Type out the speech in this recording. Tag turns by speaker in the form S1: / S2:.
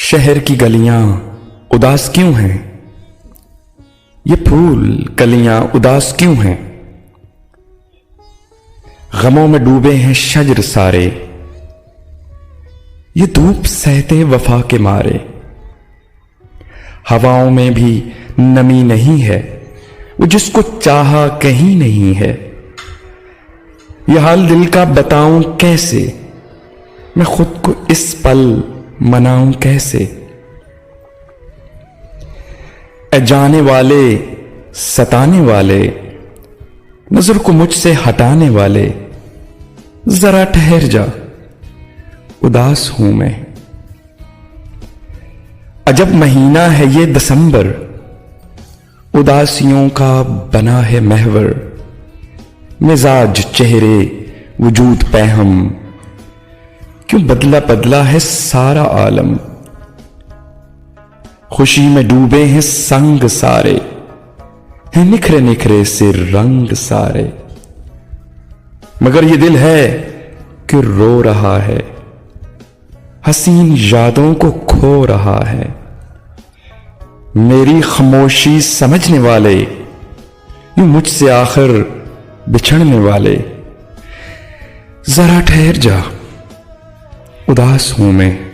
S1: शहर की गलियां उदास क्यों हैं? ये फूल कलियां उदास क्यों हैं? गमों में डूबे हैं शजर सारे, ये धूप सहते वफा के मारे। हवाओं में भी नमी नहीं है, वो जिसको चाहा कहीं नहीं है। यह हाल दिल का बताऊं कैसे, मैं खुद को इस पल मनाऊं कैसे। ए जाने वाले सताने वाले, नजर को मुझसे हटाने वाले, जरा ठहर जा, उदास हूं मैं। अजब महीना है ये दिसंबर, उदासियों का बना है महवर। मिजाज चेहरे वजूद पैहम, क्यों बदला बदला है सारा आलम। खुशी में डूबे हैं संग सारे, हैं निखरे निखरे से रंग सारे। मगर ये दिल है कि रो रहा है, हसीन यादों को खो रहा है। मेरी खामोशी समझने वाले, यूं मुझसे आखिर बिछड़ने वाले, जरा ठहर जा, उदास हूं मैं।